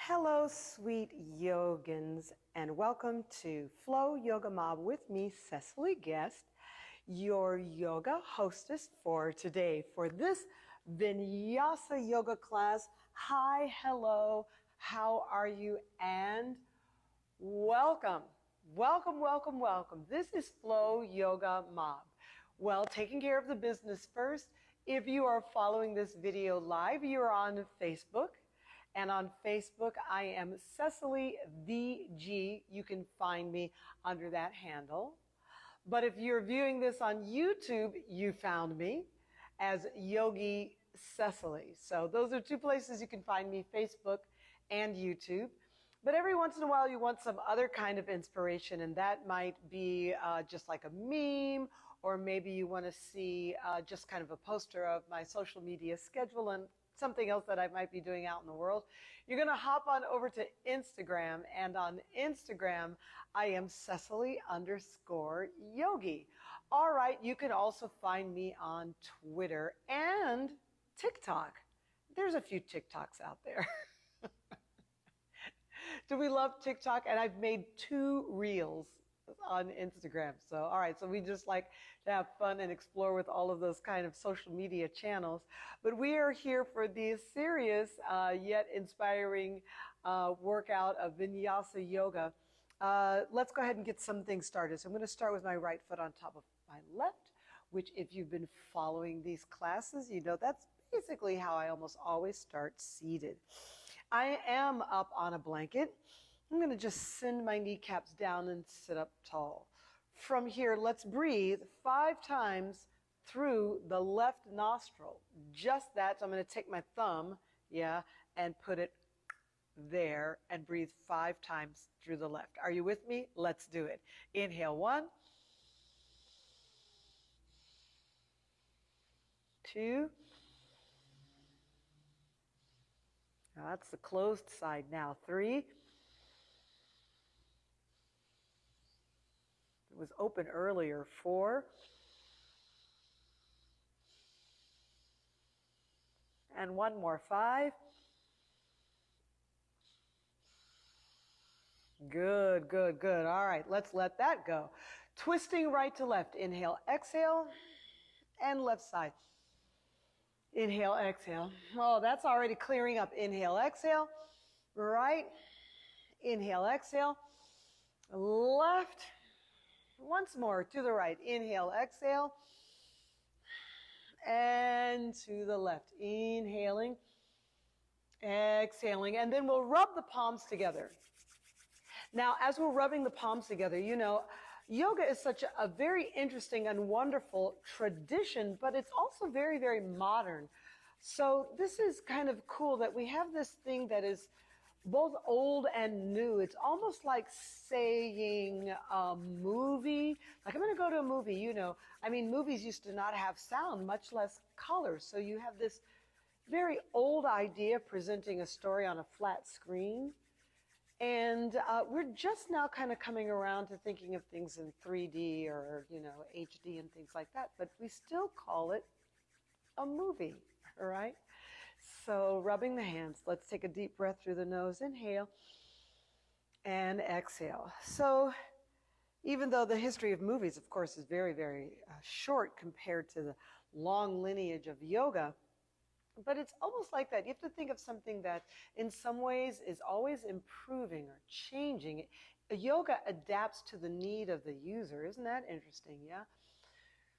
Hello, sweet yogins, and welcome to Flow Yoga Mob with me, Cecily Guest, your yoga hostess for today. For this Vinyasa yoga class, hi, hello, how are you, and welcome. Welcome, welcome, welcome. This is Flow Yoga Mob. Well, taking care of the business first. If you are following this video live, you're on Facebook. And on Facebook, I am Cecily VG. You can find me under that handle. But if you're viewing this on YouTube, you found me as Yogi Cecily. So those are two places you can find me, Facebook and YouTube. But every once in a while, you want some other kind of inspiration, and that might be just like a meme, or maybe you want to see just kind of a poster of my social media schedule and something else that I might be doing out in the world. You're going to hop on over to Instagram, and on Instagram, I am Cecily_Yogi. All right, you can also find me on Twitter and TikTok. There's a few TikToks out there. Do we love TikTok? And I've made 2 reels on Instagram. So, all right. So we just like to have fun and explore with all of those kind of social media channels. But we are here for the serious yet inspiring workout of Vinyasa yoga. Let's go ahead and get some things started. So I'm going to start with my right foot on top of my left, which if you've been following these classes, you know that's basically how I almost always start seated. I am up on a blanket. I'm going to just send my kneecaps down and sit up tall. From here, let's breathe 5 times through the left nostril. Just that. So I'm going to take my thumb, and put it there and breathe 5 times through the left. Are you with me? Let's do it. Inhale 1, 2. Now that's the closed side now. 3. It was open earlier. 4. And 1 more. 5. Good, good, good. All right, let's let that go. Twisting right to left. Inhale, exhale, and left side. Inhale, exhale. Oh, that's already clearing up. Inhale, exhale. Right. Inhale, exhale. Left. Once more to the right. Inhale, exhale. And to the left. Inhaling, exhaling. And then we'll rub the palms together. Now, as we're rubbing the palms together, you know, yoga is such a very interesting and wonderful tradition, but it's also very, very modern. So this is kind of cool that we have this thing that is both old and new. It's almost like saying a movie. Like I'm going to go to a movie, you know. I mean, movies used to not have sound, much less color. So you have this very old idea of presenting a story on a flat screen. And we're just now kind of coming around to thinking of things in 3D or, you know, HD and things like that. But we still call it a movie, all right? So rubbing the hands. Let's take a deep breath through the nose. Inhale and exhale. So even though the history of movies, of course, is very, very short compared to the long lineage of yoga, but it's almost like that. You have to think of something that in some ways is always improving or changing. Yoga adapts to the need of the user. Isn't that interesting? Yeah.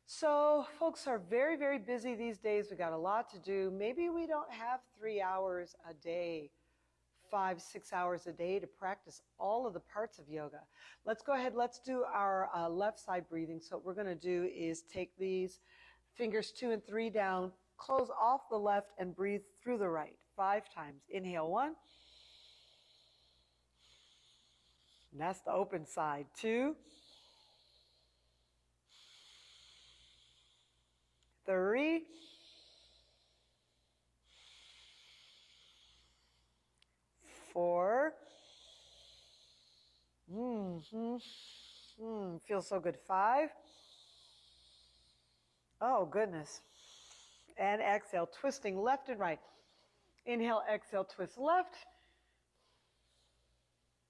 So folks are very, very busy these days. We got a lot to do. Maybe we don't have 3 hours a day, 5, 6 hours a day to practice all of the parts of yoga. Let's go ahead. Let's do our left side breathing. So what we're going to do is take these fingers 2 and 3 down, close off the left and breathe through the right 5 times. Inhale 1. And that's the open side. 2. 3. 4. Feels so good. 5. Oh, goodness. And exhale, twisting left and right. Inhale, exhale, twist left.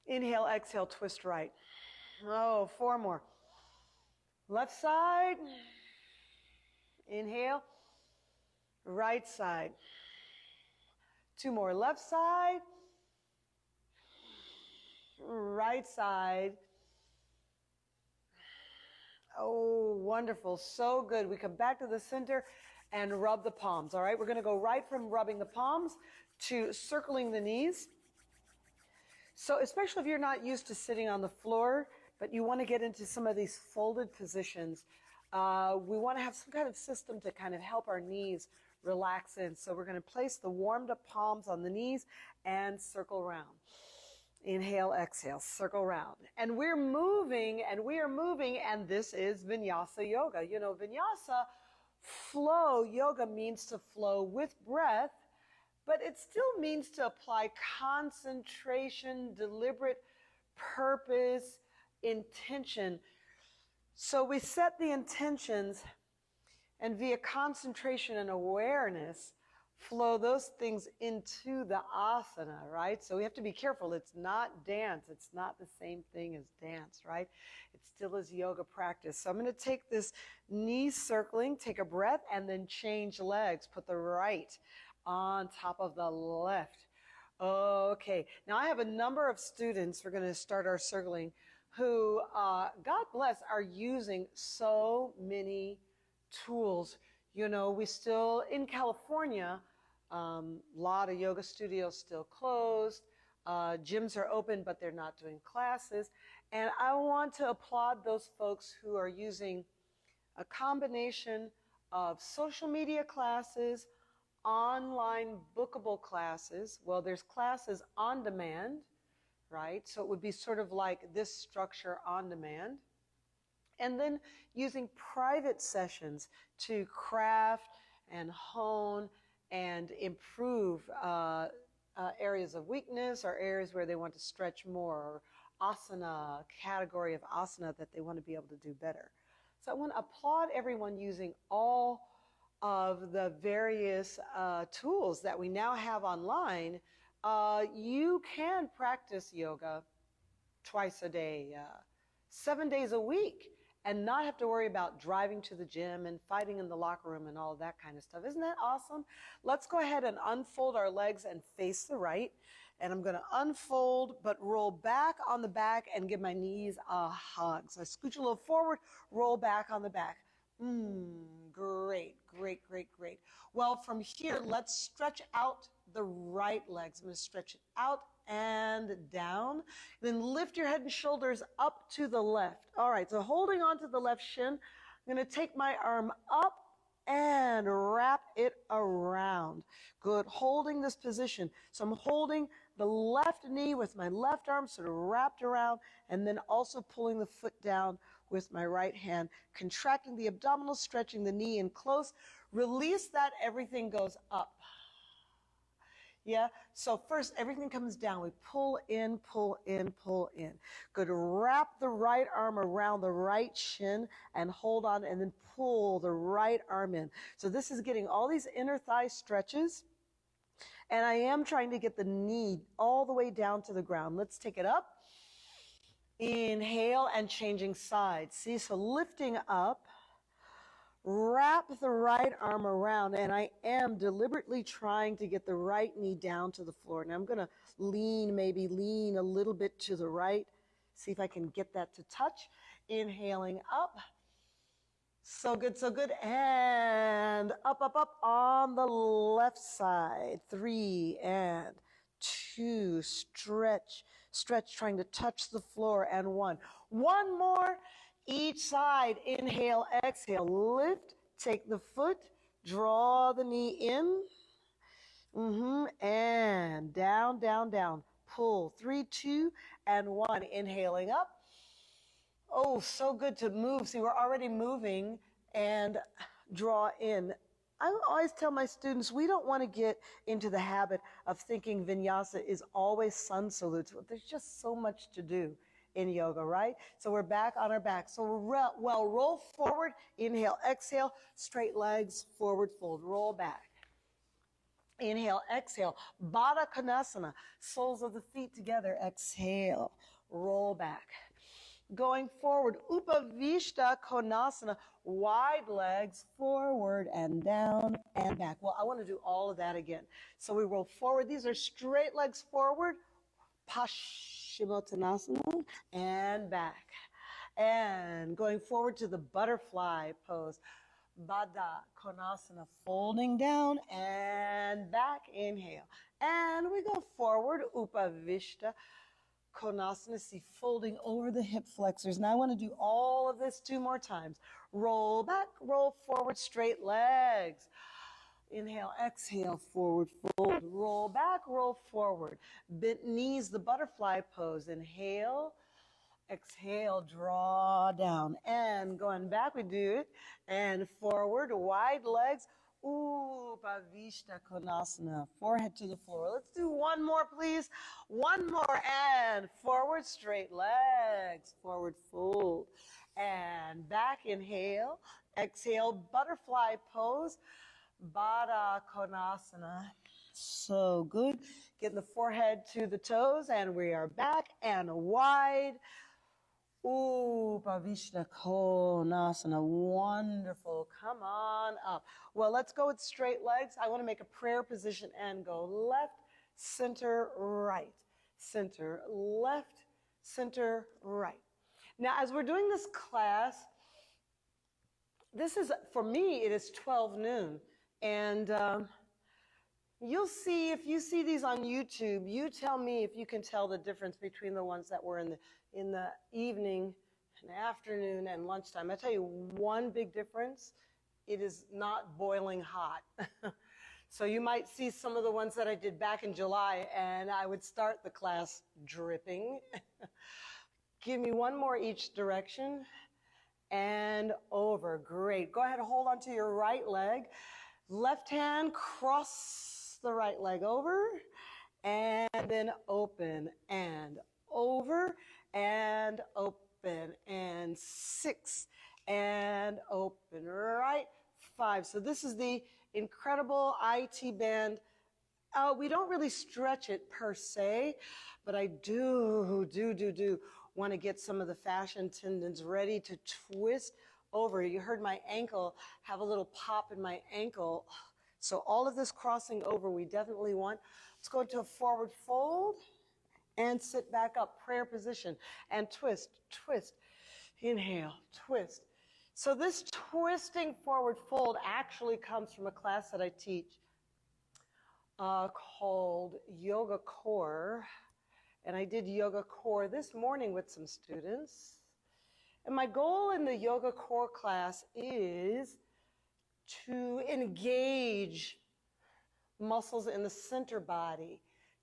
Inhale, exhale, twist right. Oh, 4 more. Left side. Inhale. Right side. 2 more. Left side. Right side. Oh, wonderful. So good. We come back to the center and rub the palms. All right, we're going to go right from rubbing the palms to circling the knees. So especially if you're not used to sitting on the floor, but you want to get into some of these folded positions, we want to have some kind of system to kind of help our knees relax in. So we're going to place the warmed up palms on the knees and circle around. Inhale, exhale, circle round. And we're moving, and this is Vinyasa Yoga. You know, Vinyasa, flow, yoga means to flow with breath, but it still means to apply concentration, deliberate purpose, intention. So we set the intentions, and via concentration and awareness, flow those things into the asana, right? So we have to be careful. It's not dance. It's not the same thing as dance, right? It still is yoga practice. So I'm going to take this knee circling, take a breath, and then change legs. Put the right on top of the left. Okay. Now I have a number of students, we're going to start our circling, who, God bless, are using so many tools. You know, we still, in California, a lot of yoga studios still closed. Gyms are open, but they're not doing classes. And I want to applaud those folks who are using a combination of social media classes, online bookable classes. Well, there's classes on demand, right? So it would be sort of like this structure on demand. And then using private sessions to craft and hone and improve areas of weakness or areas where they want to stretch more, or asana, category of asana that they want to be able to do better. So I want to applaud everyone using all of the various tools that we now have online. You can practice yoga twice a day, 7 days a week, and not have to worry about driving to the gym and fighting in the locker room and all of that kind of stuff. Isn't that awesome? Let's go ahead and unfold our legs and face the right. And I'm going to unfold, but roll back on the back and give my knees a hug. So I scooch a little forward, roll back on the back. Great, great, great, great. Well, from here, let's stretch out the right legs. I'm going to stretch it out and down. Then lift your head and shoulders up to the left. All right, so holding on to the left shin, I'm going to take my arm up and wrap it around. Good, holding this position. So I'm holding the left knee with my left arm sort of wrapped around, and then also pulling the foot down with my right hand, contracting the abdominals, stretching the knee in close. Release that, everything goes up. Yeah, so first everything comes down. We pull in, pull in, pull in. Good, wrap the right arm around the right shin and hold on, and then pull the right arm in. So this is getting all these inner thigh stretches. And I am trying to get the knee all the way down to the ground. Let's take it up. Inhale and changing sides. See, so lifting up, wrap the right arm around, and I am deliberately trying to get the right knee down to the floor. Now I'm going to maybe lean a little bit to the right. See if I can get that to touch. Inhaling up. So good, so good. And up, up, up on the left side. 3 and 2. Stretch, stretch, trying to touch the floor. And 1. One more each side. Inhale, exhale. Lift, take the foot, draw the knee in. And down, down, down. Pull. 3, 2, and 1. Inhaling up. Oh, so good to move. See, we're already moving, and draw in. I always tell my students, we don't want to get into the habit of thinking vinyasa is always sun salutes. There's just so much to do in yoga, right? So we're back on our back. So roll forward, inhale, exhale, straight legs, forward fold, roll back. Inhale, exhale. Baddha Konasana, soles of the feet together. Exhale, roll back. Going forward, Upavishta Konasana, wide legs forward and down and back. Well, I want to do all of that again. So we roll forward. These are straight legs forward, Paschimottanasana, and back. And going forward to the butterfly pose, Baddha Konasana, folding down and back. Inhale. And we go forward, Upavishta Konasana, see, folding over the hip flexors. Now I want to do all of this 2 more times. Roll back, roll forward, straight legs. Inhale, exhale, forward fold. Roll back, roll forward. Bent knees, the butterfly pose. Inhale, exhale, draw down. And going back, we do it. And forward, wide legs. Upavishta Konasana, forehead to the floor. Let's do 1 more, please. 1 more, and forward, straight legs, forward fold, and back. Inhale, exhale, butterfly pose, Baddha Konasana. So good. Getting the forehead to the toes, and we are back and wide. Upavishta Konasana, wonderful. Come on up. Well, let's go with straight legs. I want to make a prayer position and go left, center, right, center, left, center, right. Now, as we're doing this class, this is, for me, it is 12 noon. And you'll see, if you see these on YouTube, you tell me if you can tell the difference between the ones that were in the evening and afternoon and lunchtime. I tell you one big difference, it is not boiling hot. So you might see some of the ones that I did back in July, and I would start the class dripping. Give me 1 more each direction and over. Great. Go ahead and hold on to your right leg. Left hand, cross the right leg over, and then open and over and open, and 6 and open, right, 5. So this is the incredible IT band. We don't really stretch it per se, but I do want to get some of the fascia tendons ready to twist over. You heard my ankle have a little pop in my ankle. So all of this crossing over we definitely want. Let's go to a forward fold and sit back up, prayer position, and twist, twist. Inhale, twist. So this twisting forward fold actually comes from a class that I teach called Yoga Core. And I did Yoga Core this morning with some students. And my goal in the Yoga Core class is to engage muscles in the center body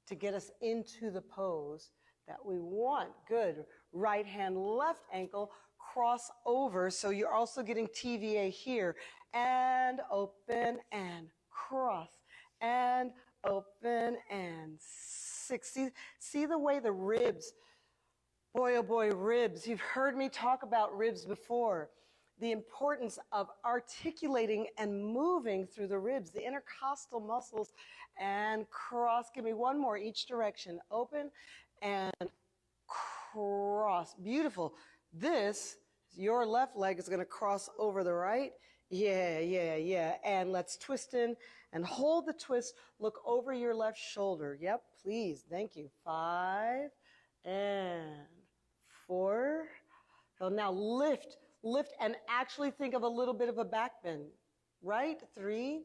to get us into the pose that we want. Good. Right hand, left ankle, cross over. So you're also getting TVA here. And open and cross. And open and 6. See the way the ribs, boy, oh boy, ribs. You've heard me talk about ribs before. The importance of articulating and moving through the ribs, the intercostal muscles, and cross. Give me 1 more each direction. Open and cross. Beautiful. This, your left leg is going to cross over the right. Yeah. And let's twist in and hold the twist. Look over your left shoulder. Yep, please. Thank you. 5 and 4. So now lift and actually think of a little bit of a back bend. Right? 3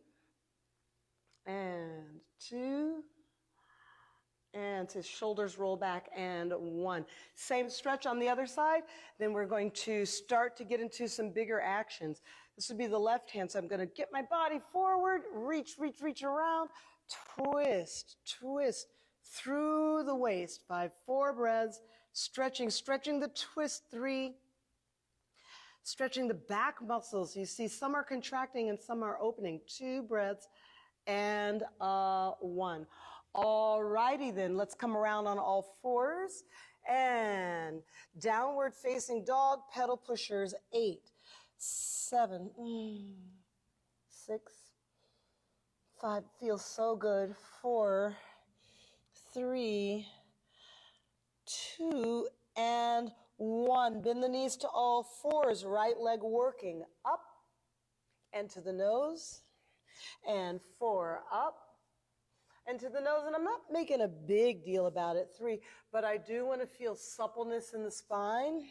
and 2 and to shoulders roll back, and 1. Same stretch on the other side. Then we're going to start to get into some bigger actions. This would be the left hand. So I'm going to get my body forward, reach around, twist through the waist. 5, 4 breaths, stretching the twist. 3, stretching the back muscles. You see some are contracting and some are opening. 2 breaths and 1. All righty then, let's come around on all 4s and downward facing dog, pedal pushers. 8, 7, 6, 5, feels so good. 4, 3, 2, and 1. Bend the knees to all fours. Right leg working up and to the nose. And 4, up and to the nose. And I'm not making a big deal about it. 3, but I do want to feel suppleness in the spine.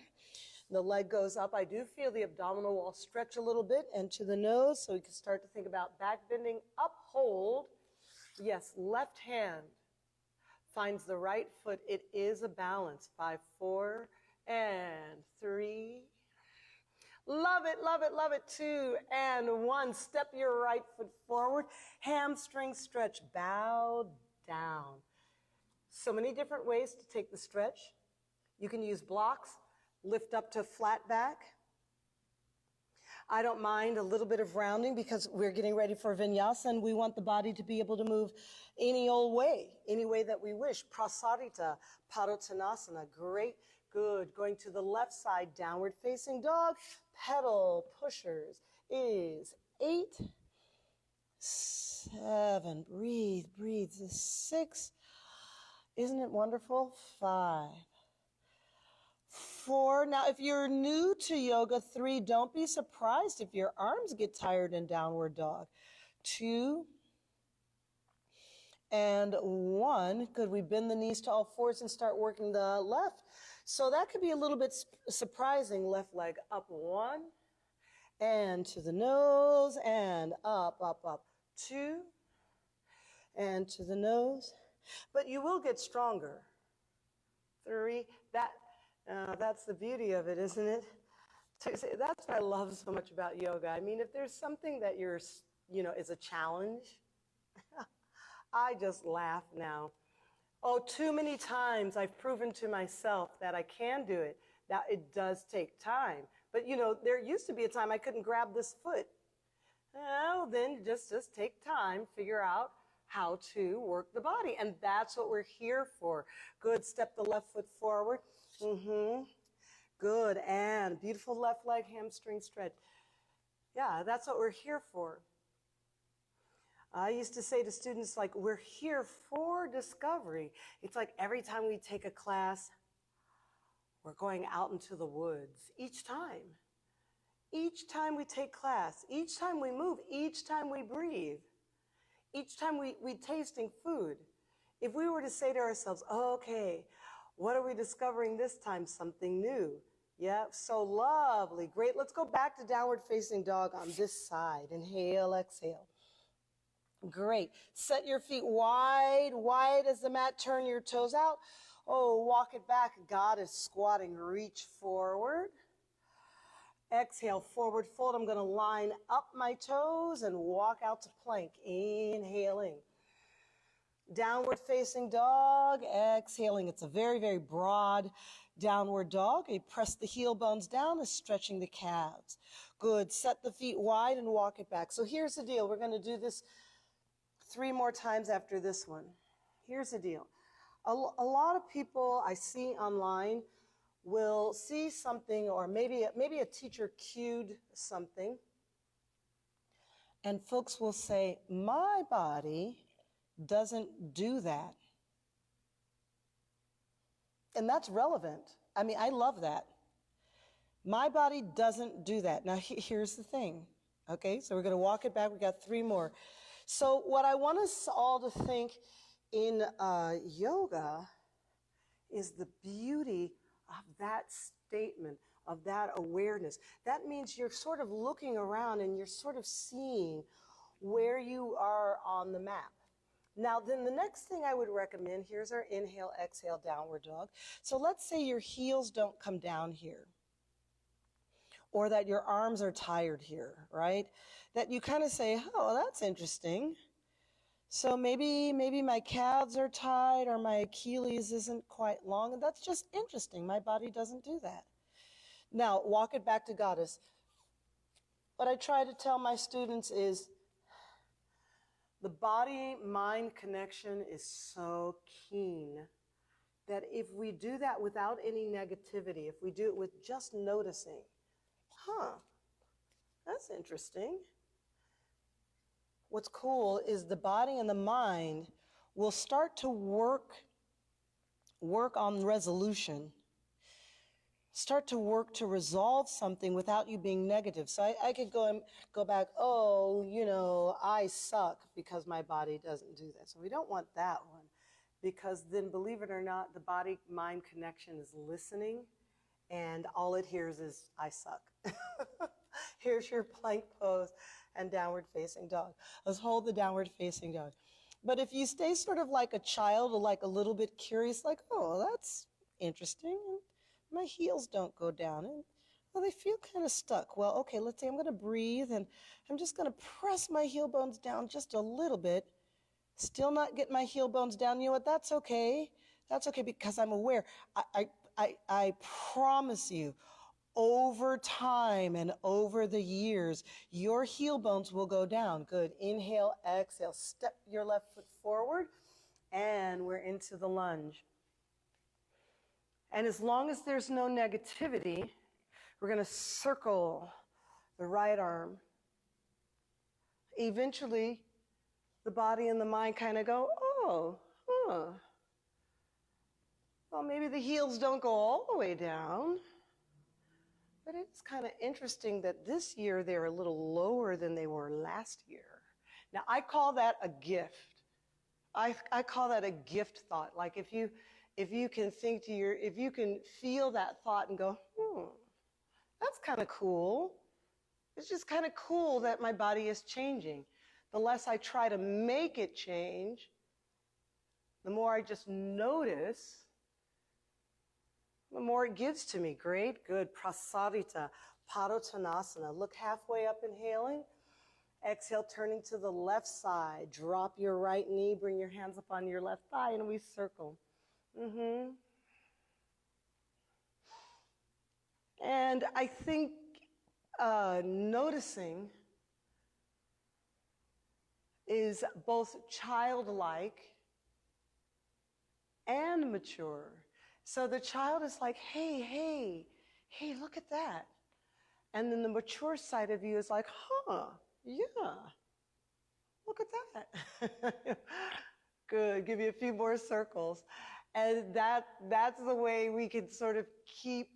The leg goes up. I do feel the abdominal wall stretch a little bit and to the nose, so we can start to think about back bending, up, hold. Yes, left hand finds the right foot. It is a balance. 5, 4, and 3. Love it, love it, love it. 2 and 1. Step your right foot forward. Hamstring stretch. Bow down. So many different ways to take the stretch. You can use blocks. Lift up to flat back. I don't mind a little bit of rounding because we're getting ready for vinyasa and we want the body to be able to move any old way, any way that we wish. Prasarita, Padottanasana, great, good. Going to the left side, downward facing dog, pedal pushers is 8, 7, breathe, breathe, 6, isn't it wonderful? 5, 4. Now, if you're new to yoga, 3, don't be surprised if your arms get tired in downward dog. 2 and 1. Good. We bend the knees to all fours and start working the left. So that could be a little bit surprising. Left leg up. 1 and to the nose and up, up, up. 2 and to the nose. But you will get stronger. 3. That's the beauty of it, isn't it? That's what I love so much about yoga. I mean, if there's something that is a challenge, I just laugh now. Oh, too many times I've proven to myself that I can do it. Now, it does take time. But, there used to be a time I couldn't grab this foot. Well, then just take time, figure out how to work the body. And that's what we're here for. Good. Step the left foot forward. Good. And beautiful left leg hamstring stretch. Yeah, that's what we're here for. I used to say to students, like, we're here for discovery. It's like every time we take a class, we're going out into the woods. Each time we take class, each time we move, each time we breathe, each time we tasting food. If we were to say to ourselves, okay, what are we discovering this time? Something new. Yeah, so lovely. Great. Let's go back to downward facing dog on this side. Inhale, exhale. Great. Set your feet wide, wide as the mat. Turn your toes out. Oh, walk it back. God is squatting. Reach forward. Exhale, forward fold. I'm going to line up my toes and walk out to plank. Inhaling. Downward facing dog. Exhaling. It's a very, very broad downward dog. You press the heel bones down and stretching the calves. Good. Set the feet wide and walk it back. So here's the deal. We're going to do this 3 more times after this one. Here's the deal. A lot of people I see online will see something, or maybe a teacher cued something, and folks will say, my body doesn't do that. And that's relevant. I mean, I love that. My body doesn't do that. Now, here's the thing. Okay, so we're going to walk it back. We got 3 more. So what I want us all to think in yoga is the beauty of that statement, of that awareness. That means you're sort of looking around and you're sort of seeing where you are on the map. Now, then the next thing I would recommend, here's our inhale, exhale, downward dog. So let's say your heels don't come down here, or that your arms are tired here, right? That you kind of say, oh, that's interesting. So maybe my calves are tight, or my Achilles isn't quite long, and that's just interesting. My body doesn't do that. Now, walk it back to goddess. What I try to tell my students is the body-mind connection is so keen that if we do that without any negativity, if we do it with just noticing, that's interesting. what's cool is the body and the mind will start to work on resolution, start to work to resolve something without you being negative. So I could go back, oh, I suck because my body doesn't do that. So we don't want that one, because then, believe it or not, the body-mind connection is listening, and all it hears is, I suck. Here's your plank pose and downward facing dog. Let's hold the downward facing dog. But if you stay sort of like a child, or like a little bit curious, like, oh, that's interesting, and my heels don't go down, and well, they feel kind of stuck. Well, okay, let's say I'm going to breathe, and I'm just going to press my heel bones down just a little bit. Still not get my heel bones down. You know what? That's okay. That's okay, because I'm aware. I promise you, over time and over the years, your heel bones will go down. Good. Inhale, exhale. Step your left foot forward, and we're into the lunge. And as long as there's no negativity, we're going to circle the right arm. Eventually, the body and the mind kind of go, oh, well, maybe the heels don't go all the way down. But it's kind of interesting that this year they're a little lower than they were last year. Now, I call that a gift. I call that a gift thought. Like if you can think if you can feel that thought and go, that's kind of cool. It's just kind of cool that my body is changing. The less I try to make it change, the more I just notice, the more it gives to me. Great, good. Prasarita, Padottanasana. Look halfway up, inhaling. Exhale, turning to the left side. Drop your right knee, bring your hands up on your left thigh, and we circle. And I think noticing is both childlike and mature. So the child is like, hey, look at that. And then the mature side of you is like, yeah, look at that. Good, give you a few more circles. And that's the way we can sort of keep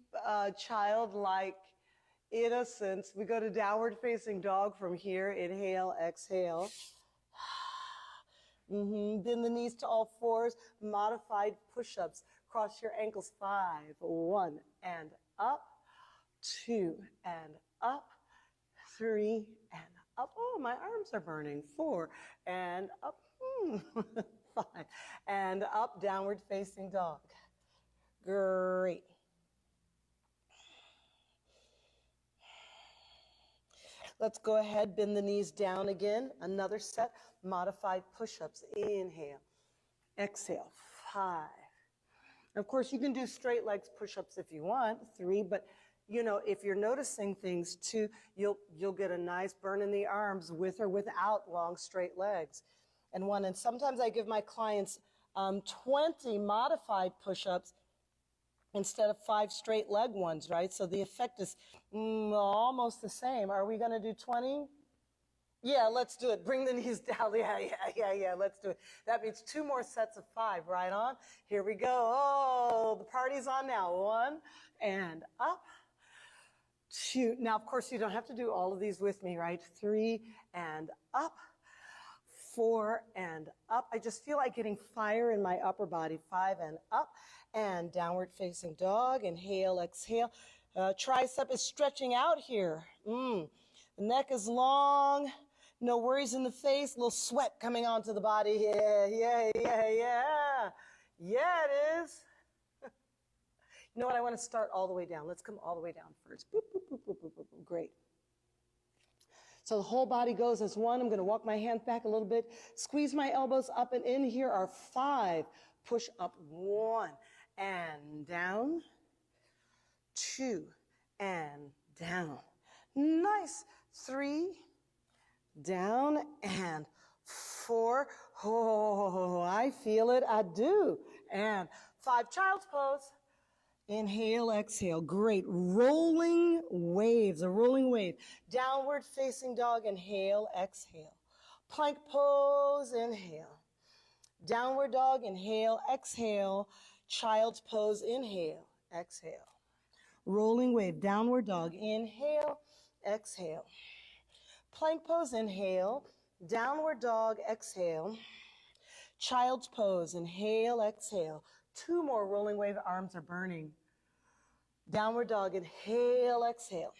childlike innocence. We go to downward facing dog from here. Inhale, exhale. Bend the knees to all fours. Modified push-ups. Cross your ankles. 5, 1, and up. 2, and up. 3, and up. Oh, my arms are burning. 4, and up. 5, and up. Downward facing dog. Great. Let's go ahead, bend the knees down again. Another set, modified push-ups. Inhale, exhale, 5. Of course, you can do straight legs push-ups if you want, 3, but if you're noticing things too, you'll get a nice burn in the arms with or without long straight legs. And 1, and sometimes I give my clients 20 modified push-ups instead of 5 straight leg ones, right? So the effect is almost the same. Are we going to do 20? Yeah, let's do it. Bring the knees down. Yeah, let's do it. That means 2 more sets of 5, right on. Here we go. Oh, the party's on now. 1, and up. 2. Now, of course, you don't have to do all of these with me, right? 3, and up. 4, and up. I just feel like getting fire in my upper body. 5, and up. And downward facing dog. Inhale, exhale. Tricep is stretching out here. The neck is long. No worries in the face. A little sweat coming onto the body. Yeah. Yeah, it is. You know what? I want to start all the way down. Let's come all the way down first. Boop, boop, boop, boop, boop, boop. Great. So the whole body goes as 1. I'm going to walk my hands back a little bit. Squeeze my elbows up and in. Here are 5. Push up. 1. And down. 2. And down. Nice. 3. Down. And 4. Oh, I feel it. I do. And 5. Child's pose. Inhale, exhale. Great. Rolling waves. A rolling wave. Downward facing dog. Inhale, exhale. Plank pose, inhale. Downward dog, inhale, exhale. Child's pose, inhale, exhale. Rolling wave, downward dog, inhale, exhale. Plank pose, inhale. Downward dog, exhale. Child's pose, inhale, exhale. 2 more rolling wave, arms are burning. Downward dog, inhale, exhale.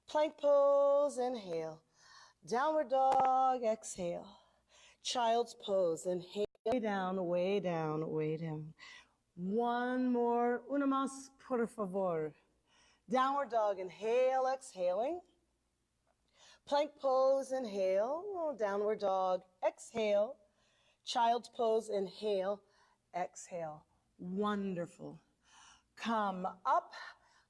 Plank pose, inhale. Downward dog, exhale. Child's pose, inhale, way down, way down, way down. 1 more, una más, por favor. Downward dog, inhale, exhaling. Plank pose, inhale. Downward dog, exhale. Child's pose, inhale, exhale. Wonderful. Come up,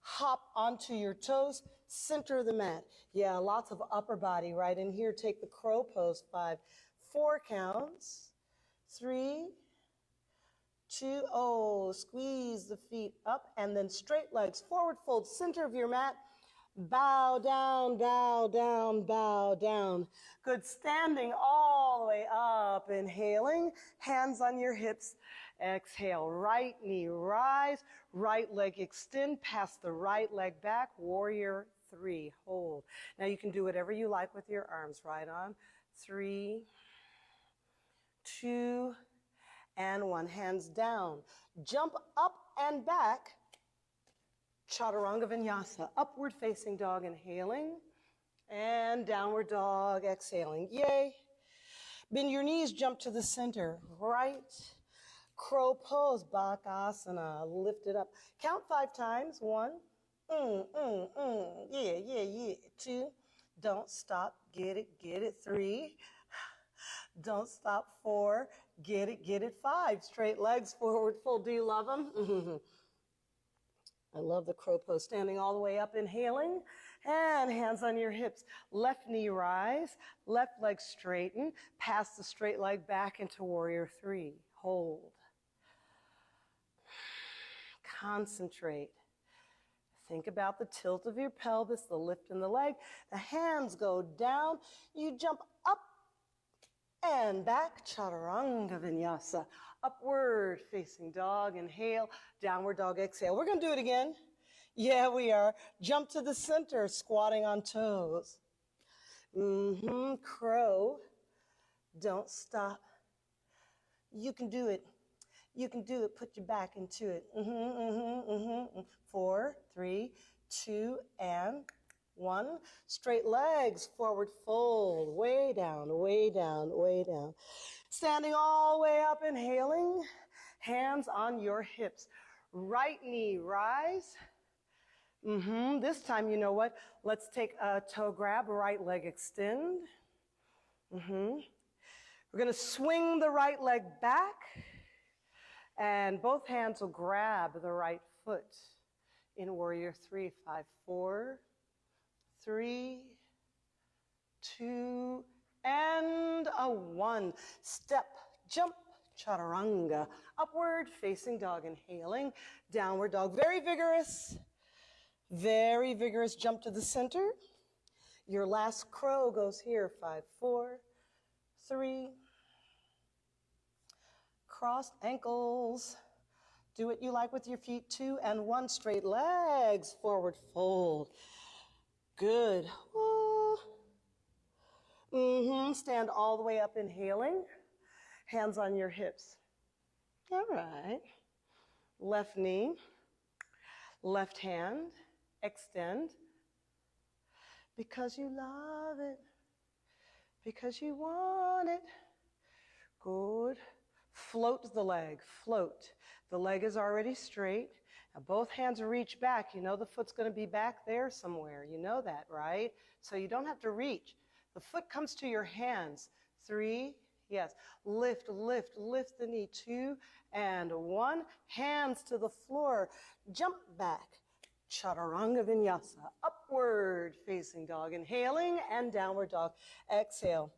hop onto your toes, center of the mat. Yeah, lots of upper body right in here. Take the crow pose, 5, 4 counts. 3, 2, squeeze the feet up and then straight legs, forward fold, center of your mat. Bow down, bow down, bow down. Good, standing all the way up, inhaling, hands on your hips. Exhale, right knee rise, right leg extend, pass the right leg back, warrior 3, hold. Now you can do whatever you like with your arms, right on. 3, 2, and 1, hands down. Jump up and back, Chaturanga Vinyasa, upward facing dog, inhaling, and downward dog, exhaling. Yay. Bend your knees, jump to the center, right. Crow pose, Bakasana, lift it up. Count 5 times. 1, yeah. 2, don't stop, get it. 3, don't stop. 4, get it. 5, straight legs, forward fold. Do you love them? I love the crow pose, standing all the way up, inhaling, and hands on your hips. Left knee rise, left leg straighten, pass the straight leg back into warrior 3. Hold. Concentrate. Think about the tilt of your pelvis, the lift in the leg. The hands go down. You jump up and back, Chaturanga Vinyasa. Upward facing dog, inhale, downward dog, exhale. We're going to do it again. Yeah, we are. Jump to the center, squatting on toes. Crow. Don't stop. You can do it. You can do it. Put your back into it. 4, 3, 2, and 1. Straight legs, forward fold, way down, way down, way down. Standing all the way up, inhaling, hands on your hips. Right knee rise. This time, you know what? Let's take a toe grab, right leg extend. We're going to swing the right leg back, and both hands will grab the right foot in warrior 3, 5, 4, 3, 2, and a 1. Step, jump, chaturanga. Upward facing dog, inhaling. Downward dog, very vigorous. Very vigorous. Jump to the center. Your last crow goes here. 5, 4, 3. Crossed ankles. Do what you like with your feet. 2 and 1. Straight legs. Forward fold. Good. Stand all the way up, inhaling. Hands on your hips. All right. Left knee. Left hand. Extend. Because you love it. Because you want it. Good. Float the leg. Float. The leg is already straight. Now both hands reach back. You know the foot's going to be back there somewhere. You know that, right? So you don't have to reach. The foot comes to your hands. 3, yes. Lift, lift, lift the knee. 2 and 1. Hands to the floor. Jump back. Chaturanga Vinyasa. Upward facing dog. Inhaling and downward dog. Exhale.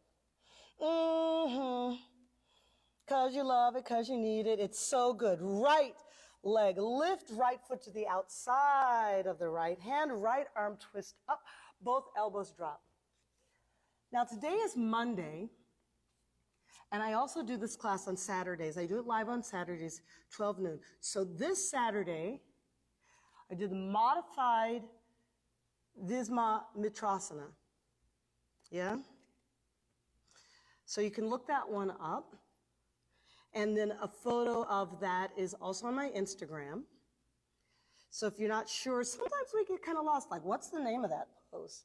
Because you love it, because you need it. It's so good. Right leg lift, right foot to the outside of the right hand. Right arm twist up. Both elbows drop. Now, today is Monday, and I also do this class on Saturdays. I do it live on Saturdays, 12 noon. So this Saturday, I did the modified Viswamitrasana. Yeah? So you can look that one up. And then a photo of that is also on my Instagram. So if you're not sure, sometimes we get kind of lost, like, what's the name of that pose?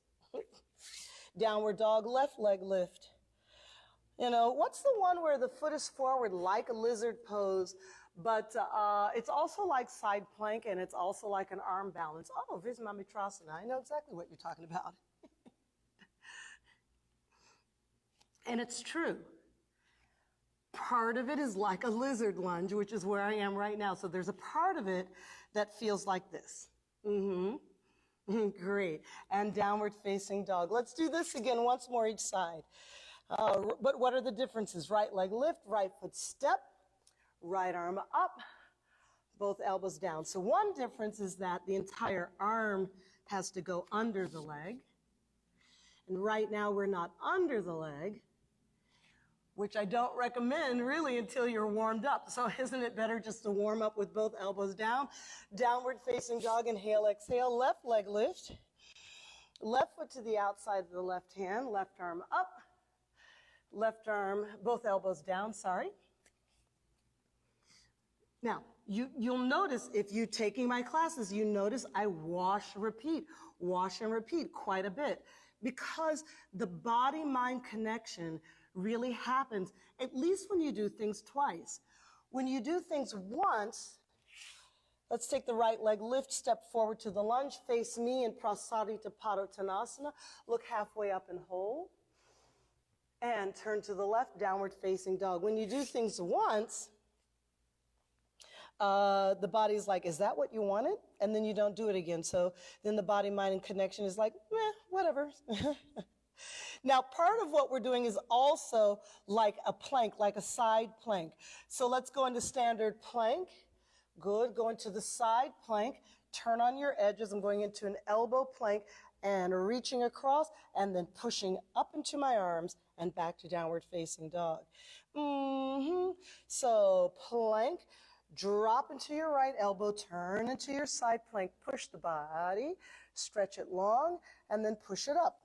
Downward dog, left leg lift. You know, what's the one where the foot is forward like a lizard pose, but it's also like side plank, and it's also like an arm balance. Oh, Viswamitrasana. I know exactly what you're talking about. And it's true. Part of it is like a lizard lunge, which is where I am right now. So there's a part of it that feels like this. Great. And downward facing dog. Let's do this again once more each side. But what are the differences? Right leg lift, right foot step, right arm up, both elbows down. So one difference is that the entire arm has to go under the leg. And right now we're not under the leg, which I don't recommend really until you're warmed up. So isn't it better just to warm up with both elbows down? Downward facing dog, inhale, exhale, left leg lift. Left foot to the outside of the left hand, left arm up. Left arm, both elbows down, sorry. Now, you'll notice if you're taking my classes, you notice I wash and repeat quite a bit, because the body-mind connection really happens, at least when you do things twice. When you do things once, let's take the right leg lift, step forward to the lunge, face me in Prasarita Padottanasana, look halfway up and hold, and turn to the left, downward facing dog. When you do things once, the body's like, is that what you wanted? And then you don't do it again. So then the body, mind, and connection is like, whatever. Now, part of what we're doing is also like a plank, like a side plank. So let's go into standard plank. Good. Go into the side plank. Turn on your edges. I'm going into an elbow plank and reaching across and then pushing up into my arms and back to downward facing dog. So plank. Drop into your right elbow, turn into your side plank, push the body, stretch it long, and then push it up.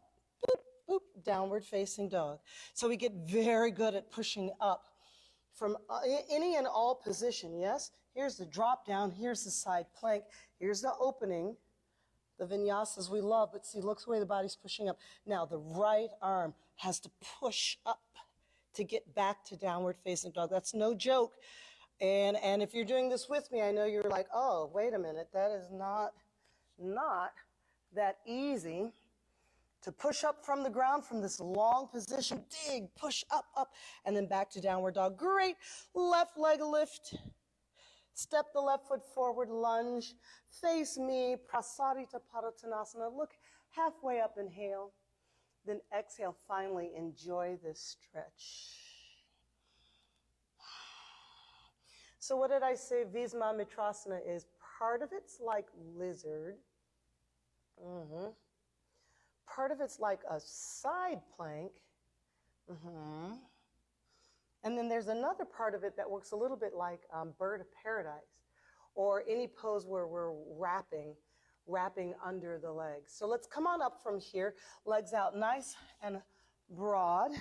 Boop, boop, downward facing dog. So we get very good at pushing up from any and all position, yes? Here's the drop down, here's the side plank, here's the opening, the vinyasas we love, but see, look the way the body's pushing up. Now the right arm has to push up to get back to downward facing dog. That's no joke. And if you're doing this with me, I know you're like, oh, wait a minute, that is not that easy to push up from the ground from this long position, dig, push up, up, and then back to downward dog. Great. Left leg lift. Step the left foot forward, lunge. Face me, Prasarita Padottanasana. Look halfway up, inhale. Then exhale, finally enjoy this stretch. So what did I say Viswamitrasana is? Part of it's like lizard. Part of it's like a side plank. And then there's another part of it that works a little bit like bird of paradise, or any pose where we're wrapping under the legs. So let's come on up from here, legs out nice and broad,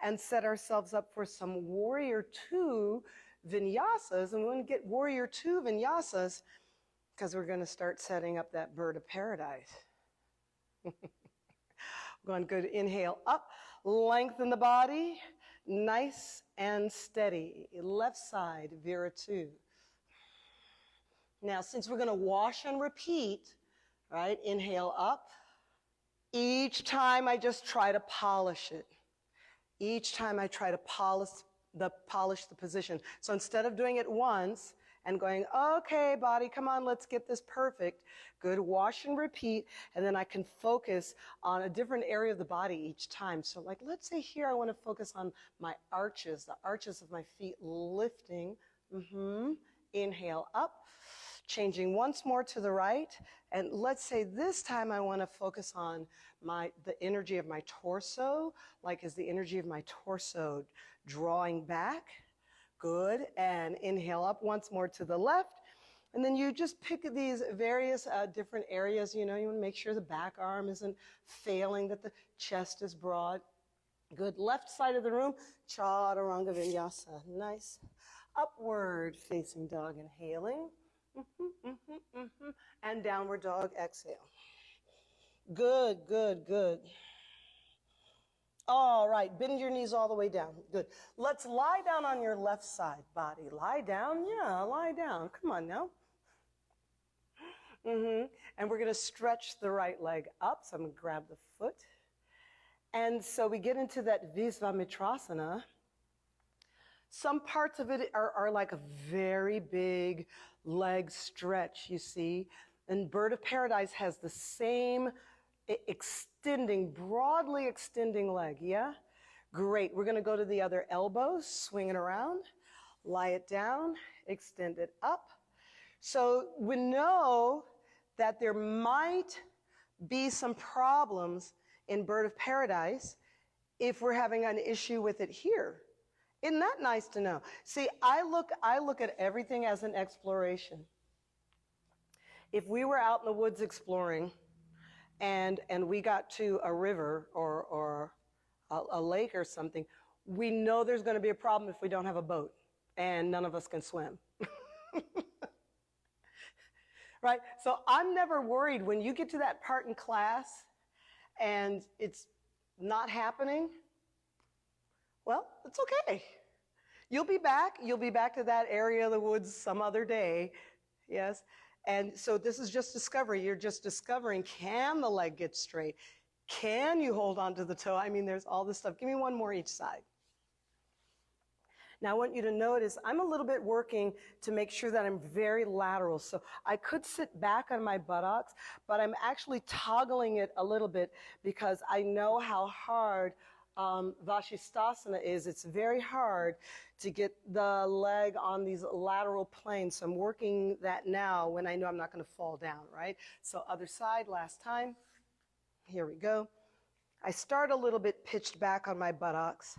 and set ourselves up for some warrior two vinyasas. And we're going to get warrior two vinyasas because we're going to start setting up that bird of paradise. Going good, inhale up, lengthen the body, nice and steady. Left side, Vira 2. Now, since we're going to wash and repeat, right, inhale up. Each time I just try to polish it. Each time I try to polish the position. So instead of doing it once and going, okay, body, come on, let's get this perfect. Good, wash and repeat, and then I can focus on a different area of the body each time. So like, let's say here I want to focus on my arches, the arches of my feet lifting. Inhale up, Changing once more to the right. And let's say this time I want to focus on the energy of my torso. Like, is the energy of my torso drawing back? Good. And inhale up once more to the left. And then you just pick these various different areas. You want to make sure the back arm isn't failing, that the chest is broad. Good. Left side of the room, Chaturanga Vinyasa. Nice. Upward facing dog, inhaling. And downward dog, exhale. Good, good, good. All right, bend your knees all the way down. Good. Let's lie down on your left side body. Lie down, yeah, lie down. Come on now. And we're going to stretch the right leg up. So I'm going to grab the foot. And so we get into that Viswamitrasana. Some parts of it are like a very big leg stretch, you see. And Bird of Paradise has the same broadly extending leg, yeah? Great. We're going to go to the other elbow, swing it around, lie it down, extend it up. So we know that there might be some problems in Bird of Paradise if we're having an issue with it here. Isn't that nice to know? See, I look at everything as an exploration. If we were out in the woods exploring and we got to a river or a lake or something, we know there's going to be a problem if we don't have a boat and none of us can swim. Right? So I'm never worried when you get to that part in class and it's not happening. Well, it's okay. You'll be back to that area of the woods some other day. Yes. And so this is just discovery. You're just discovering, can the leg get straight? Can you hold on to the toe? I mean, there's all this stuff. Give me one more each side. Now I want you to notice I'm a little bit working to make sure that I'm very lateral. So I could sit back on my buttocks, but I'm actually toggling it a little bit because I know how hard Vashistasana is. It's very hard to get the leg on these lateral planes. So I'm working that now when I know I'm not going to fall down, right? So other side, last time. Here we go. I start a little bit pitched back on my buttocks,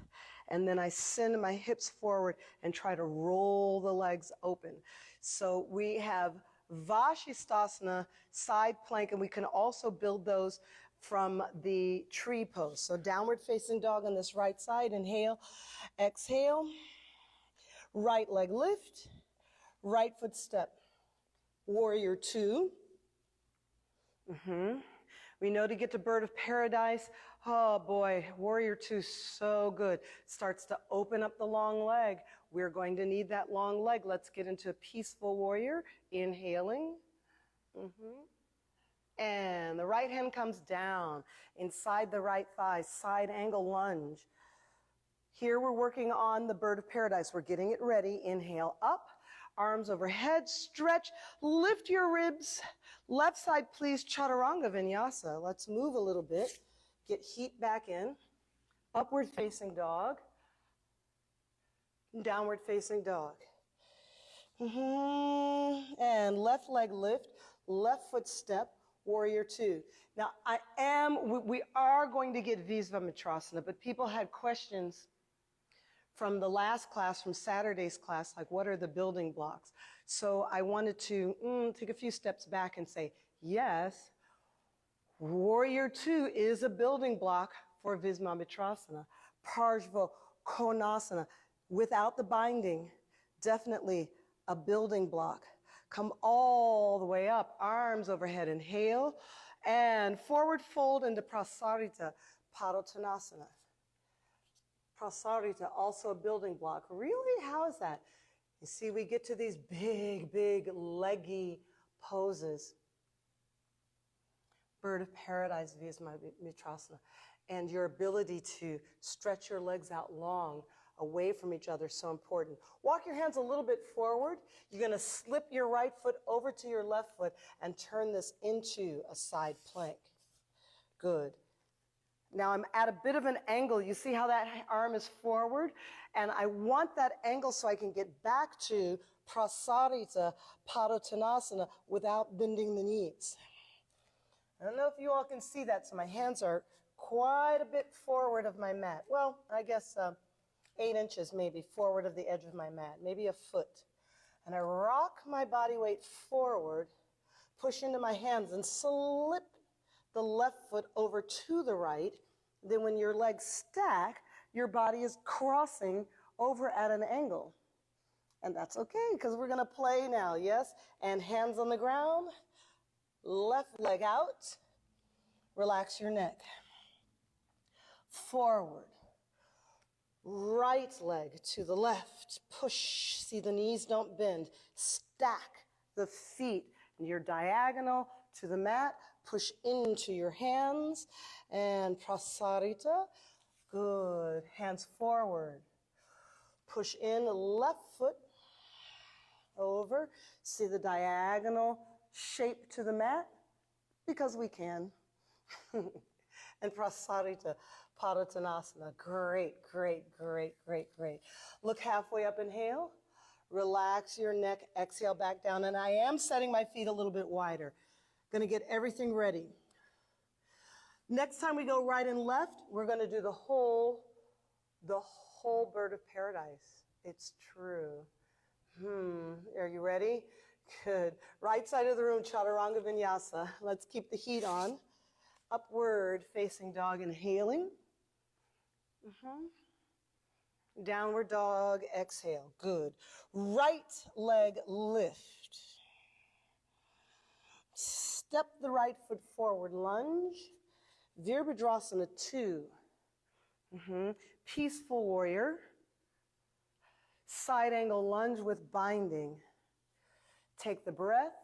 and then I send my hips forward and try to roll the legs open. So we have Vashistasana, side plank, and we can also build those from the tree pose. So downward facing dog on this right side. Inhale, exhale, right leg lift, right foot step. Warrior two. We know to get to Bird of Paradise, oh boy, Warrior two, so good. Starts to open up the long leg. We're going to need that long leg. Let's get into a peaceful warrior. Inhaling. And the right hand comes down inside the right thigh, side angle lunge. Here we're working on the Bird of Paradise. We're getting it ready. Inhale up, arms overhead, stretch, lift your ribs. Left side, please, Chaturanga Vinyasa. Let's move a little bit. Get heat back in. Upward facing dog. Downward facing dog. And left leg lift, left foot step, warrior two. Now we are going to get Viswamitrasana, but people had questions from the last class, from Saturday's class, like what are the building blocks? So I wanted to take a few steps back and say, yes, warrior two is a building block for Viswamitrasana. Parshva Konasana, without the binding, definitely a building block. Come all the way up, arms overhead, inhale, and forward fold into Prasarita Padottanasana. Prasarita, also a building block. Really? How is that? You see, we get to these big, big, leggy poses. Bird of Paradise, Viswamitrasana. And your ability to stretch your legs out long, away from each other, so important. Walk your hands a little bit forward. You're going to slip your right foot over to your left foot and turn this into a side plank. Good. Now I'm at a bit of an angle. You see how that arm is forward? And I want that angle so I can get back to Prasarita Padottanasana without bending the knees. I don't know if you all can see that, so my hands are quite a bit forward of my mat. Well, I guess 8 inches maybe forward of the edge of my mat, maybe a foot. And I rock my body weight forward, push into my hands, and slip the left foot over to the right. Then when your legs stack, your body is crossing over at an angle. And that's okay, because we're going to play now, yes? And hands on the ground, left leg out, relax your neck. Forward, right leg to the left, push, see the knees don't bend, stack the feet, and you're diagonal to the mat, push into your hands, and Prasarita, good, hands forward, push in, left foot over, see the diagonal shape to the mat, because we can, and Prasarita, Padottanasana, great, great, great, great, great. Look halfway up, inhale, relax your neck, exhale back down, and I am setting my feet a little bit wider. Gonna get everything ready. Next time we go right and left, we're gonna do the whole bird of paradise. It's true. Are you ready? Good. Right side of the room, Chaturanga Vinyasa. Let's keep the heat on. Upward facing dog, inhaling. Downward dog, exhale. Good. Right leg lift. Step the right foot forward, lunge. Virabhadrasana 2. Peaceful warrior. Side angle lunge with binding. Take the breath,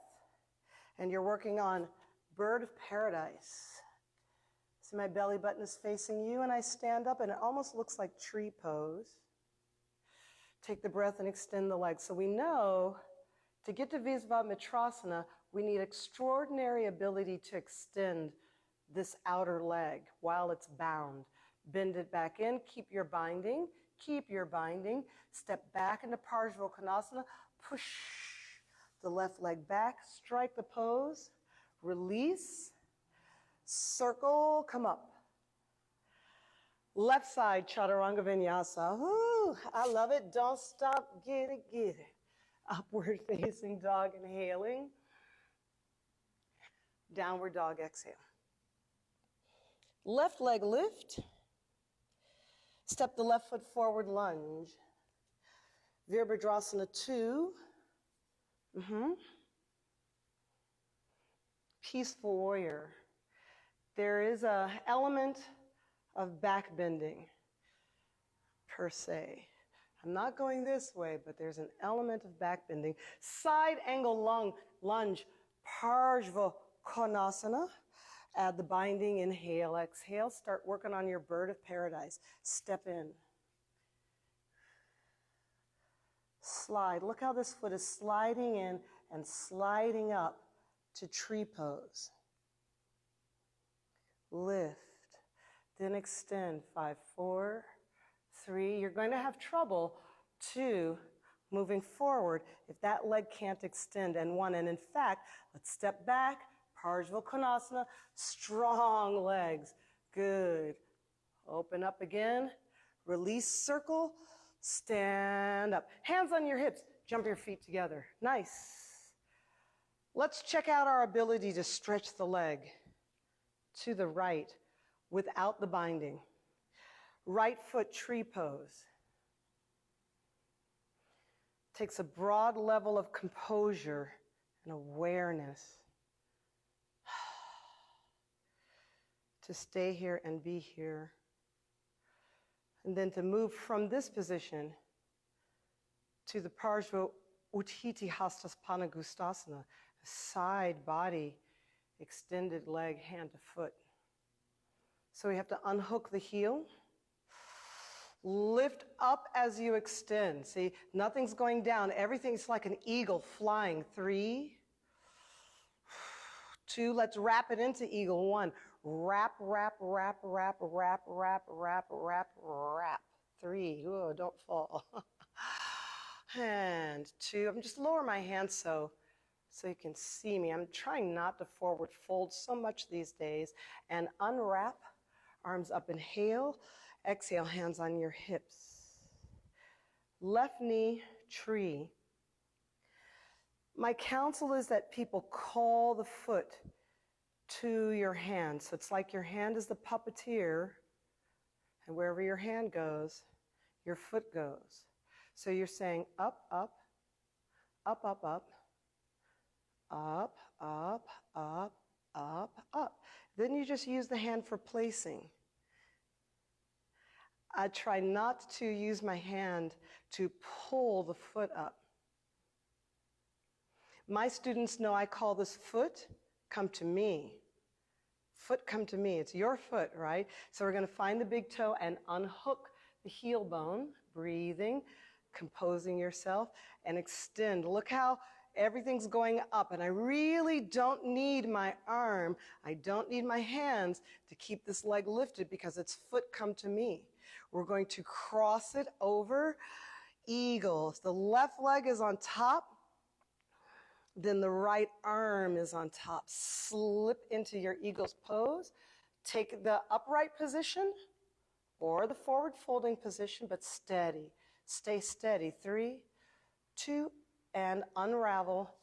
and you're working on bird of paradise. See, my belly button is facing you, and I stand up, and it almost looks like tree pose. Take the breath and extend the legs. So we know to get to Viswamitrasana, we need extraordinary ability to extend this outer leg while it's bound. Bend it back in, keep your binding, step back into Parshva, push the left leg back, strike the pose, release, circle, come up. Left side, Chaturanga Vinyasa. Ooh, I love it. Don't stop, get it, get it. Upward facing dog, inhaling. Downward dog, exhale. Left leg lift. Step the left foot forward, lunge. Virabhadrasana 2. Peaceful warrior. There is an element of back bending, per se. I'm not going this way, but there's an element of back bending. Side angle lunge, Parshva Konasana. Add the binding, inhale, exhale. Start working on your bird of paradise. Step in. Slide. Look how this foot is sliding in and sliding up to tree pose. Lift. Then extend. 5, 4, 3. You're going to have trouble. 2. Moving forward if that leg can't extend. And 1. And in fact, let's step back. Parshva Konasana. Strong legs. Good. Open up again. Release, circle. Stand up. Hands on your hips. Jump your feet together. Nice. Let's check out our ability to stretch the leg to the right without the binding. Right foot tree pose. Takes a broad level of composure and awareness to stay here and be here. And then to move from this position to the Parshva Utthiti Hastaspana Gustasana, side body, extended leg, hand to foot. So we have to unhook the heel. Lift up as you extend. See, nothing's going down. Everything's like an eagle flying. 3, 2, let's wrap it into eagle. 1, Wrap, wrap, wrap, wrap, wrap, wrap, wrap, wrap, wrap. 3. Oh, don't fall. And 2. I'm just lower my hands so you can see me. I'm trying not to forward fold so much these days. And unwrap, arms up, inhale. Exhale, hands on your hips. Left knee, tree. My counsel is that people call the foot to your hand. So it's like your hand is the puppeteer, and wherever your hand goes, your foot goes. So you're saying up, up, up, up, up, up, up, up, up, up. Then you just use the hand for placing. I try not to use my hand to pull the foot up. My students know I call this foot, come to me. Foot, come to me. It's your foot, right? So we're going to find the big toe and unhook the heel bone, breathing, composing yourself, and extend. Look how everything's going up, and I really don't need my arm. I don't need my hands to keep this leg lifted because it's foot, come to me. We're going to cross it over, eagle. The left leg is on top. Then the right arm is on top. Slip into your eagle's pose. Take the upright position or the forward folding position, but steady. Stay steady. 3, 2, and unravel.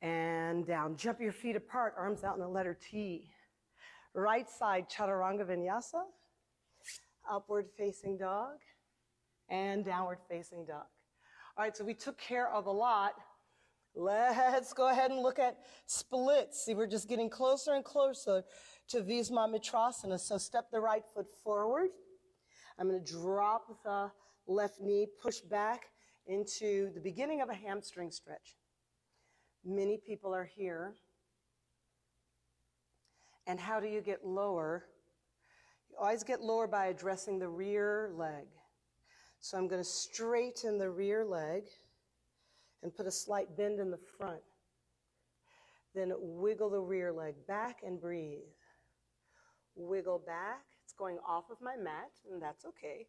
And down. Jump your feet apart, arms out in the letter T. Right side, chaturanga vinyasa. Upward facing dog. And downward facing dog. All right, so we took care of a lot. Let's go ahead and look at splits. See, we're just getting closer and closer to Viswamitrasana. So step the right foot forward. I'm going to drop the left knee, push back into the beginning of a hamstring stretch. Many people are here. And how do you get lower? You always get lower by addressing the rear leg. So I'm going to straighten the rear leg and put a slight bend in the front. Then wiggle the rear leg back and breathe. Wiggle back. It's going off of my mat, and that's okay.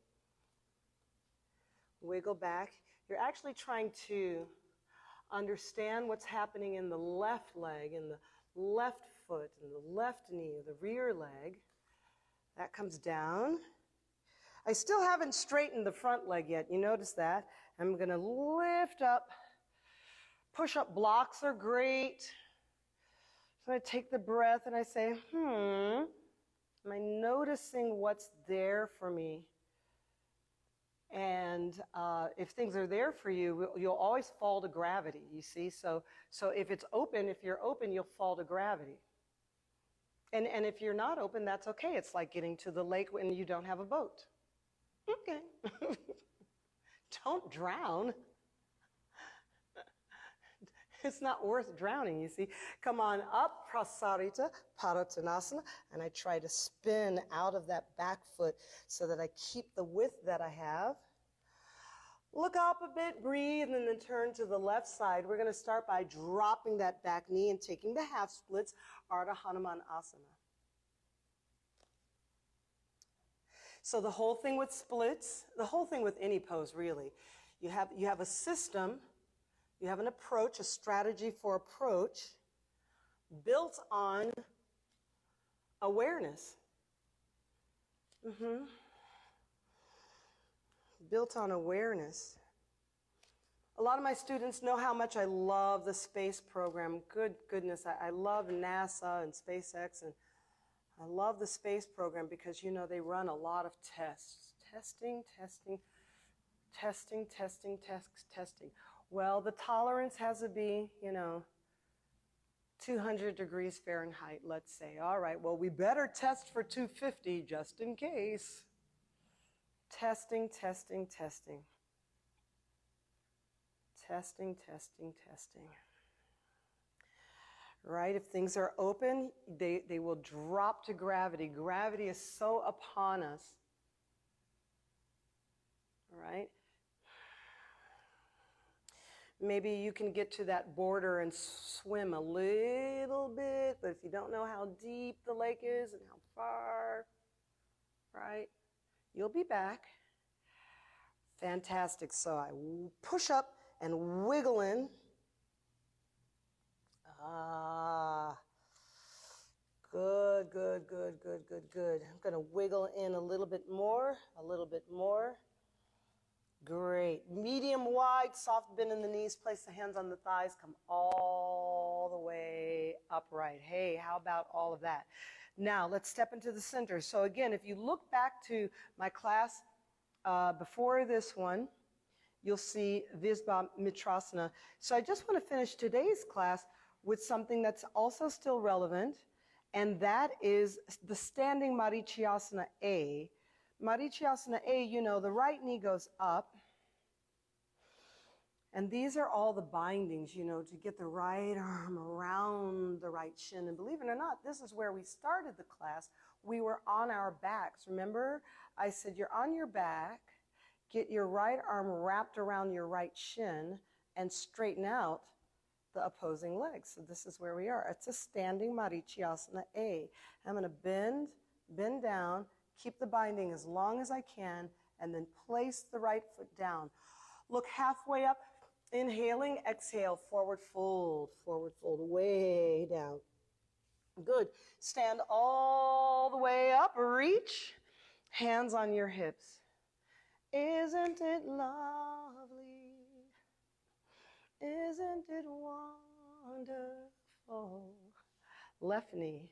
Wiggle back. You're actually trying to understand what's happening in the left leg, in the left foot, in the left knee, or the rear leg. That comes down. I still haven't straightened the front leg yet. You notice that? I'm going to lift up. Push-up blocks are great. So I take the breath and I say, am I noticing what's there for me? And if things are there for you, you'll always fall to gravity, you see? So if it's open, if you're open, you'll fall to gravity. And if you're not open, that's okay. It's like getting to the lake when you don't have a boat. Okay. Don't drown. It's not worth drowning, you see. Come on up, prasarita, padottanasana, and I try to spin out of that back foot so that I keep the width that I have. Look up a bit, breathe, and then turn to the left side. We're going to start by dropping that back knee and taking the half splits, Ardha Hanuman Asana. So the whole thing with splits, the whole thing with any pose really, you have a system. You have an approach, a strategy for approach built on awareness. Built on awareness. A lot of my students know how much I love the space program. Good goodness, I love NASA and SpaceX, and I love the space program because, you know, they run a lot of tests. Testing. Well, the tolerance has to be, 200 degrees Fahrenheit, let's say. All right, well, we better test for 250 just in case. Testing. Right, if things are open, they will drop to gravity. Gravity is so upon us. All right? Maybe you can get to that border and swim a little bit, but if you don't know how deep the lake is and how far, right, you'll be back. Fantastic. So I push up and wiggle in. Ah, good, good, good, good, good, good. I'm going to wiggle in a little bit more, a little bit more. Great. Medium wide, soft bend in the knees. Place the hands on the thighs. Come all the way upright. Hey, how about all of that? Now, let's step into the center. So again, if you look back to my class before this one, you'll see Viswamitrasana. So I just want to finish today's class with something that's also still relevant, and that is the standing Marichyasana A. Marichyasana A, you know, the right knee goes up, and these are all the bindings, you know, to get the right arm around the right shin. And believe it or not, this is where we started the class. We were on our backs. Remember, I said you're on your back, get your right arm wrapped around your right shin, and straighten out the opposing leg. So this is where we are. It's a standing Marichyasana A. I'm going to bend down, keep the binding as long as I can, and then place the right foot down. Look halfway up, inhaling, exhale, forward fold, way down. Good. Stand all the way up, reach, hands on your hips. Isn't it lovely? Isn't it wonderful? Left knee.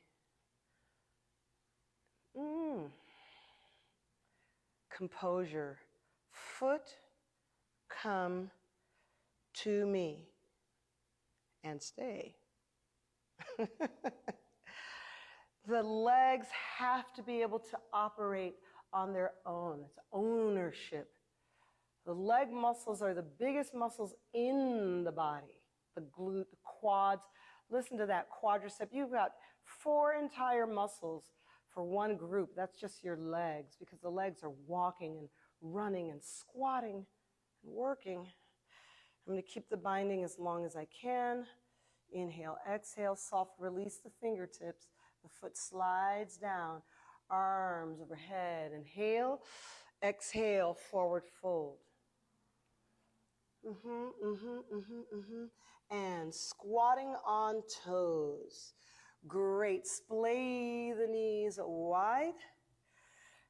Composure. Foot, come to me and stay. The legs have to be able to operate on their own. It's ownership. The leg muscles are the biggest muscles in the body. The glute, the quads. Listen to that quadricep. You've got 4 entire muscles for one group. That's just your legs, because the legs are walking and running and squatting and working. I'm going to keep the binding as long as I can. Inhale, exhale, soft release the fingertips. The foot slides down, arms overhead. Inhale, exhale, forward fold. And squatting on toes. Great. Splay the knees wide.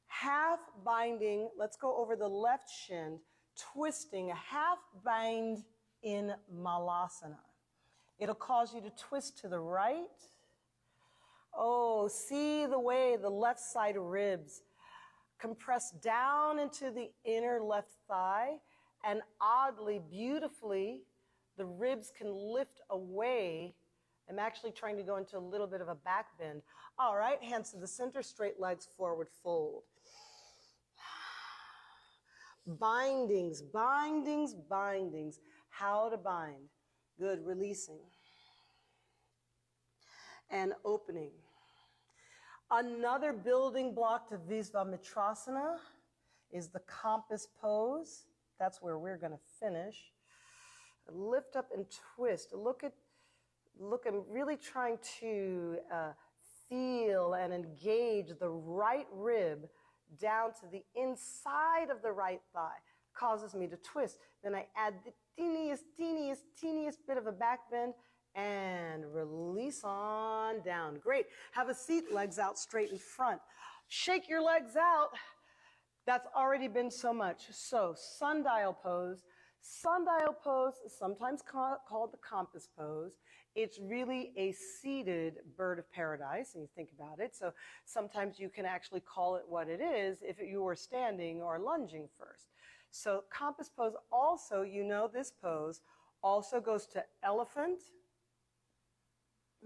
Half binding. Let's go over the left shin. Twisting. A half bind in Malasana. It'll cause you to twist to the right. Oh, see the way the left side ribs compress down into the inner left thigh, and oddly, beautifully, the ribs can lift away. I'm actually trying to go into a little bit of a back bend. All right, hands to the center, straight legs, forward fold. Bindings, bindings, bindings. How to bind. Good, releasing. And opening. Another building block to Viswamitrasana is the compass pose. That's where we're going to finish. Lift up and twist. Look, I'm really trying to feel and engage the right rib down to the inside of the right thigh. Causes me to twist. Then I add the teeniest bit of a back bend and release on down. Great. Have a seat, legs out straight in front. Shake your legs out. That's already been so much. So sundial pose. Sundial pose is sometimes called the compass pose. It's really a seated bird of paradise, and you think about it. So sometimes you can actually call it what it is if you were standing or lunging first. So compass pose also, you know this pose, also goes to elephant.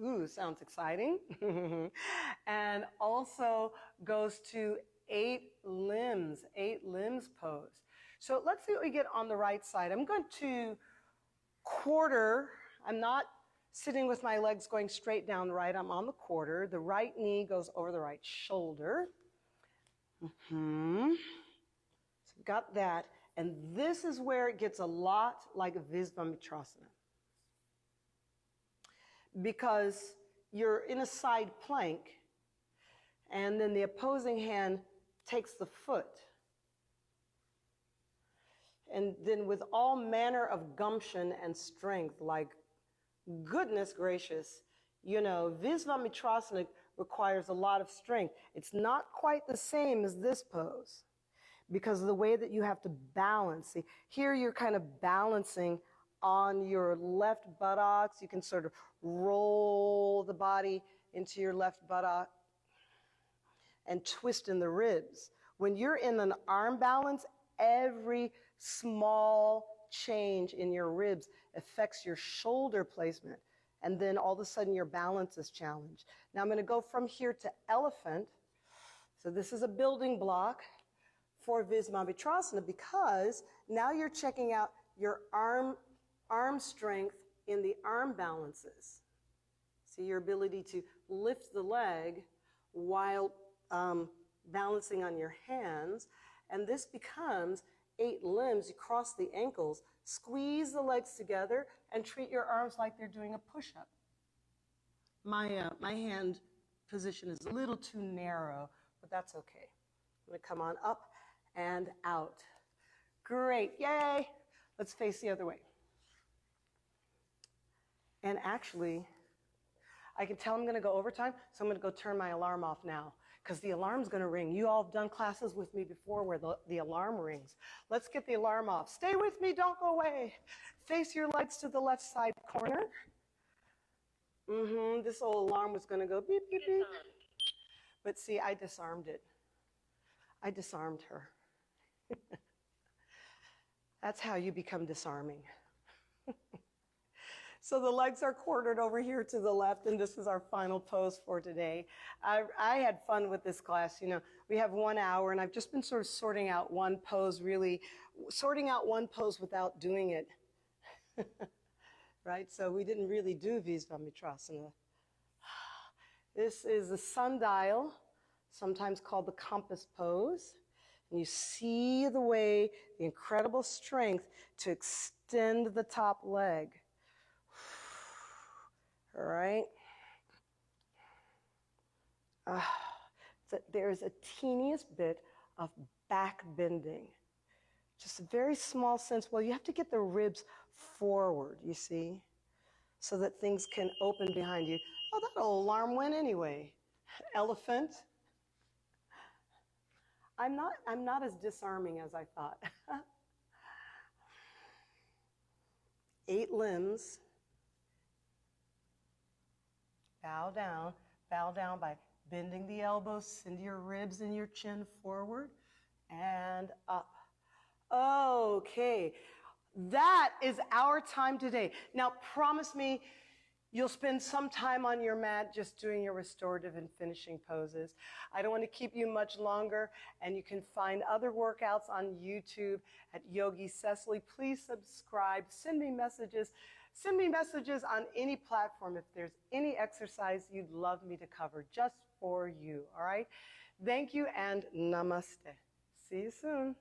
Ooh, sounds exciting. And also goes to 8 limbs pose. So let's see what we get on the right side. I'm going to quarter. I'm not sitting with my legs going straight down right. I'm on the quarter. The right knee goes over the right shoulder. So got that. And this is where it gets a lot like Viswamitrasana. Because you're in a side plank, and then the opposing hand takes the foot. And then with all manner of gumption and strength, like, goodness gracious, you know, Viswamitrasana requires a lot of strength. It's not quite the same as this pose because of the way that you have to balance. See, here you're kind of balancing on your left buttocks. You can sort of roll the body into your left buttock and twist in the ribs. When you're in an arm balance, every small change in your ribs affects your shoulder placement. And then all of a sudden your balance is challenged. Now I'm going to go from here to elephant. So this is a building block for Viswamitrasana because now you're checking out your arm strength in the arm balances. See, your ability to lift the leg while balancing on your hands. And this becomes 8 limbs. You cross the ankles, squeeze the legs together, and treat your arms like they're doing a push-up. My hand position is a little too narrow, but that's okay. I'm going to come on up and out. Great, yay! Let's face the other way. And actually, I can tell I'm going to go overtime, so I'm going to go turn my alarm off now because the alarm's going to ring. You all have done classes with me before where the alarm rings. Let's get the alarm off. Stay with me, don't go away. Face your legs to the left side corner. This old alarm was going to go beep, beep, beep. But see, I disarmed it. I disarmed her. That's how you become disarming. So the legs are quartered over here to the left, and this is our final pose for today. I had fun with this class. You know, we have 1 hour, and I've just been sort of sorting out one pose without doing it. Right? So we didn't really do Viswamitrasana. This is the sundial, sometimes called the compass pose. And you see the way, the incredible strength to extend the top leg. All right. So there's a teeniest bit of back bending. Just a very small sense. Well, you have to get the ribs forward, you see, so that things can open behind you. Oh, that old alarm went anyway. Elephant. I'm not as disarming as I thought. 8 limbs. Bow down by bending the elbows, send your ribs and your chin forward and up. Okay, that is our time today. Now promise me you'll spend some time on your mat just doing your restorative and finishing poses. I don't want to keep you much longer, and you can find other workouts on YouTube at Yogi Cecily. Please subscribe, send me messages. Send me messages on any platform if there's any exercise you'd love me to cover just for you, all right? Thank you and namaste. See you soon.